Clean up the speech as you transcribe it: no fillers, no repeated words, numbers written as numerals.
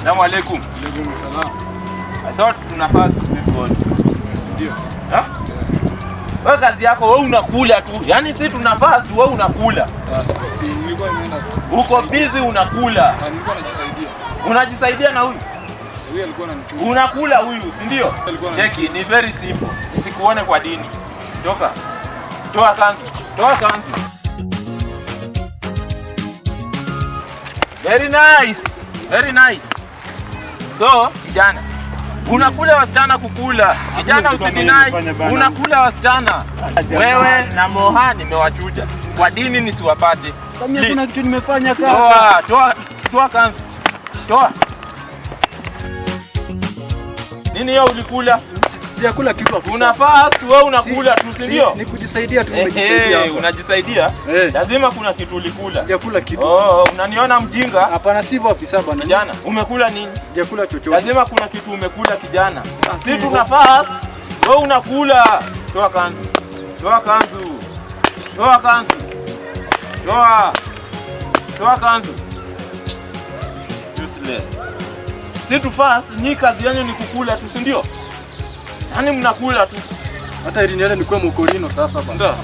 Salamu alaikum. Alaikum salam. I thought tuna fast this one. Ndio. Ha? Wewe kazi yako wewe unakula tu. Yaani sisi tuna fast wewe unakula. Si nilikuwa nimeenda. Uko busy unakula. Nilikuwa najisaidia. Unajisaidia na huyu? Huyu alikuwa ananichukua. Unakula huyu, si ndio? Cheki, ni very simple. Isikuone kwa dini. Toka. Toa kanzu. Toa kanzu. Very nice. Very nice. So, kijana, unakula wasichana kukula. Kijana usidinai, unakula wasichana. Wewe na Moha nimewachuja. Kwa dini nisiwapate. Mimi kuna kitu nimefanya kaka. Toa kanzu. Toa. Nini hiyo ulikula? Sijakula kitu afisa. Unafaa wewe unakula tu, si ndio? Ni kujisaidia tu, nimejisaidia hapa. Unajisaidia? Lazima kuna kitu ulikula. Sijakula kitu. Unaniona mjinga? Hapana, sivyo afisa bwana. Kijana, umekula nini? Sijakula chochote. Lazima kuna kitu umekula kijana. Si tunafaa wewe unakula. Toa kanzu. Toa kanzu. Toa kanzu. Toa kanzu. Useless. Si tu fast, ni kazi yenu ni kukula tu, si ndio? Yaani mnakula tu. Hata ili niende nikuwe mkorino sasa bwana.